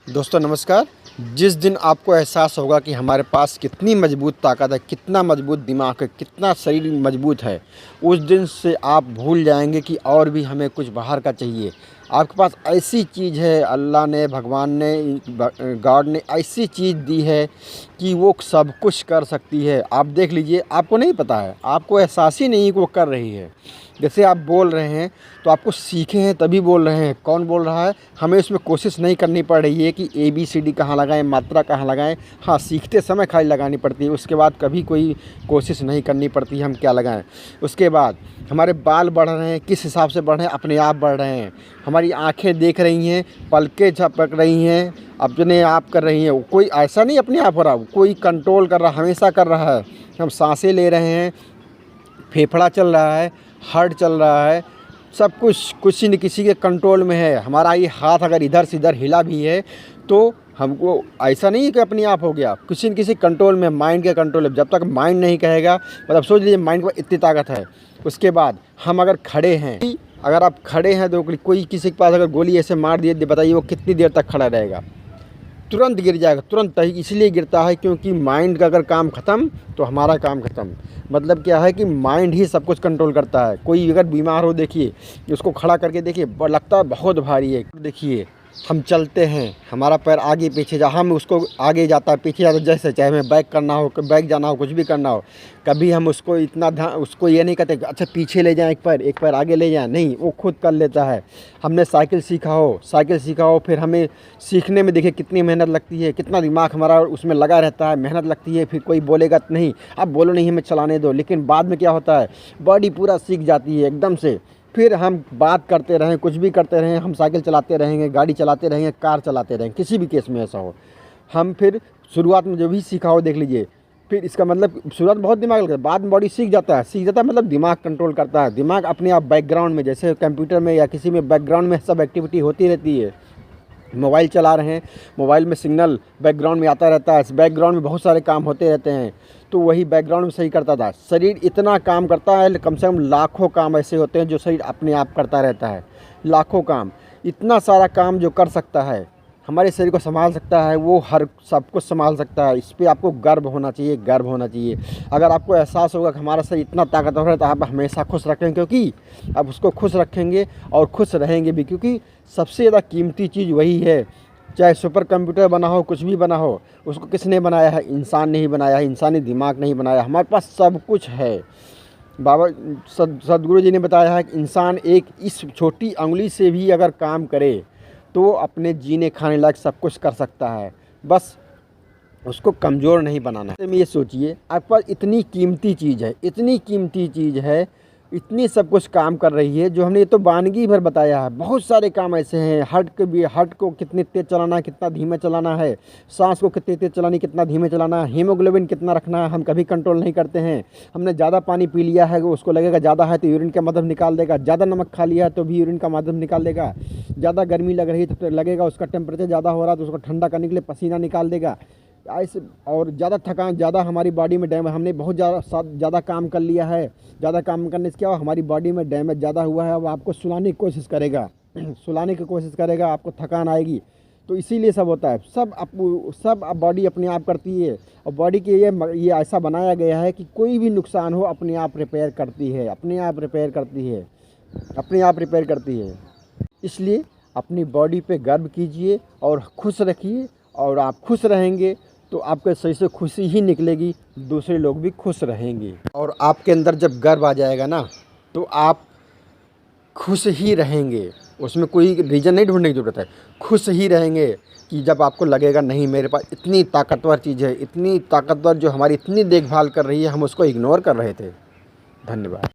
दोस्तों नमस्कार। जिस दिन आपको एहसास होगा कि हमारे पास कितनी मजबूत ताकत है, कितना मजबूत दिमाग है, कितना शरीर मजबूत है, उस दिन से आप भूल जाएंगे कि और भी हमें कुछ बाहर का चाहिए। आपके पास ऐसी चीज़ है, अल्लाह ने, भगवान ने, गॉड ने ऐसी चीज़ दी है कि वो सब कुछ कर सकती है। आप देख लीजिए, आपको नहीं पता है, आपको एहसास ही नहीं कि वो कर रही है। जैसे आप बोल रहे हैं तो आपको सीखे हैं तभी बोल रहे हैं। कौन बोल रहा है? हमें उसमें कोशिश नहीं करनी पड़ रही है कि ABCD कहाँ लगाएं, मात्रा कहाँ लगाएं। हाँ, सीखते समय खाली लगानी पड़ती है, उसके बाद कभी कोई कोशिश नहीं करनी पड़ती हम क्या लगाएं। उसके बाद हमारे बाल बढ़ रहे हैं, किस हिसाब से बढ़ रहे हैं? अपने आप बढ़ रहे हैं। हमारी आँखें देख रही हैं, पलकें झपक रही हैं, अपने आप कर रही हैं। कोई ऐसा नहीं अपने आप हो रहा, कोई कंट्रोल कर रहा, हमेशा कर रहा है। हम सांसें ले रहे हैं, फेफड़ा चल रहा है, हार्ट चल रहा है, सब कुछ किसी न किसी के कंट्रोल में है। हमारा ये हाथ अगर इधर से इधर हिला भी है तो हमको ऐसा नहीं है कि अपने आप हो गया, किसी न किसी कंट्रोल में, माइंड के कंट्रोल है। जब तक माइंड नहीं कहेगा, मतलब सोच लीजिए माइंड को इतनी ताकत है। उसके बाद हम अगर खड़े हैं, अगर आप खड़े हैं तो कोई किसी के पास अगर गोली ऐसे मार दिए, बताइए वो कितनी देर तक खड़ा रहेगा? तुरंत गिर जाएगा, तुरंत ही। इसलिए गिरता है क्योंकि माइंड का अगर काम ख़त्म तो हमारा काम ख़त्म। मतलब क्या है कि माइंड ही सब कुछ कंट्रोल करता है। कोई अगर बीमार हो, देखिए उसको खड़ा करके देखिए, लगता है बहुत भारी है। देखिए हम चलते हैं, हमारा पैर आगे पीछे जा, हम उसको आगे जाता है, पीछे जाता है, जैसे चाहे हमें बैक करना हो, बैक जाना हो, कुछ भी करना हो, कभी हम उसको इतना ध्यान, उसको ये नहीं कहते अच्छा पीछे ले जाएं, एक पैर आगे ले जाएं, नहीं, वो खुद कर लेता है। हमने साइकिल सीखा हो, फिर हमें सीखने में देखिए कितनी मेहनत लगती है, कितना दिमाग हमारा उसमें लगा रहता है, मेहनत लगती है। फिर कोई बोलेगा नहीं, आप बोलो नहीं हमें चलाने दो, लेकिन बाद में क्या होता है, बॉडी पूरा सीख जाती है एकदम से। फिर हम बात करते रहें, कुछ भी करते रहें, हम साइकिल चलाते रहेंगे, गाड़ी चलाते रहेंगे, कार चलाते रहेंगे, किसी भी केस में ऐसा हो। हम फिर शुरुआत में जो भी सीखा हो देख लीजिए, फिर इसका मतलब शुरुआत में बहुत दिमाग लगता है, बाद में बॉडी सीख जाता है मतलब दिमाग कंट्रोल करता है। दिमाग अपने आप बैकग्राउंड में, जैसे कंप्यूटर में या किसी में बैकग्राउंड में सब एक्टिविटी होती रहती है। मोबाइल चला रहे हैं, मोबाइल में सिग्नल बैकग्राउंड में आता रहता है, बैकग्राउंड में बहुत सारे काम होते रहते हैं, तो वही बैकग्राउंड में सही करता था। शरीर इतना काम करता है, कम से कम लाखों काम ऐसे होते हैं जो शरीर अपने आप करता रहता है। लाखों काम, इतना सारा काम जो कर सकता है, हमारे शरीर को संभाल सकता है, वो हर सब कुछ संभाल सकता है। इस पर आपको गर्व होना चाहिए, गर्व होना चाहिए। अगर आपको एहसास होगा कि हमारा शरीर इतना ताकतवर है तो आप हमेशा खुश रखें, क्योंकि आप उसको खुश रखेंगे और खुश रहेंगे भी, क्योंकि सबसे ज़्यादा कीमती चीज़ वही है। चाहे सुपर कंप्यूटर बना हो, कुछ भी बना हो, उसको किसने बनाया है? इंसान ने ही बनाया है, इंसानी दिमाग नहीं बनाया। हमारे पास सब कुछ है। बाबा सदगुरु जी ने बताया है कि इंसान एक इस छोटी उंगली से भी अगर काम करे तो अपने जीने खाने लायक सब कुछ कर सकता है, बस उसको कमज़ोर नहीं बनाना है। ये सोचिए, आपके पास इतनी कीमती चीज़ है, इतनी कीमती चीज़ है, इतनी सब कुछ काम कर रही है, जो हमने ये तो वानगी भर बताया है। बहुत सारे काम ऐसे हैं, हार्ट को कितनी तेज़ चलाना है, कितना धीमे चलाना है, सांस को कितनी तेज़ चलानी, कितना धीमे चलाना है, हीमोग्लोबिन कितना रखना है, हम कभी कंट्रोल नहीं करते हैं। हमने ज़्यादा पानी पी लिया है, उसको लगेगा ज़्यादा है तो यूरिन का माध्यम निकाल देगा, ज़्यादा नमक खा लिया है तो भी यूरिन का माध्यम निकाल देगा, ज़्यादा गर्मी लग रही है तो लगेगा उसका टेम्परेचर ज़्यादा हो रहा है तो उसको ठंडा करने के लिए पसीना निकाल देगा ऐसे। और ज़्यादा थकान, ज़्यादा हमारी बॉडी में डैमेज, हमने बहुत ज़्यादा काम कर लिया है, ज़्यादा काम करने से क्या हुआ, हमारी बॉडी में डैमेज ज़्यादा हुआ है, वो आपको सुलाने की कोशिश करेगा, सुलाने की कोशिश करेगा, आपको थकान आएगी। तो इसीलिए सब होता है, सब बॉडी अपने आप करती है। और बॉडी के ये ऐसा बनाया गया है कि कोई भी नुकसान हो अपने आप रिपेयर करती है, अपने आप रिपेयर करती है, अपने आप रिपेयर करती है। इसलिए अपनी बॉडी पे गर्व कीजिए और खुश रखिए, और आप खुश रहेंगे तो आपके शरीर से खुशी ही निकलेगी, दूसरे लोग भी खुश रहेंगे। और आपके अंदर जब गर्व आ जाएगा ना, तो आप खुश ही रहेंगे, उसमें कोई रीज़न नहीं ढूंढने की ज़रूरत है, खुश ही रहेंगे। कि जब आपको लगेगा नहीं मेरे पास इतनी ताकतवर चीज़ है, इतनी ताकतवर जो हमारी इतनी देखभाल कर रही है, हम उसको इग्नोर कर रहे थे। धन्यवाद।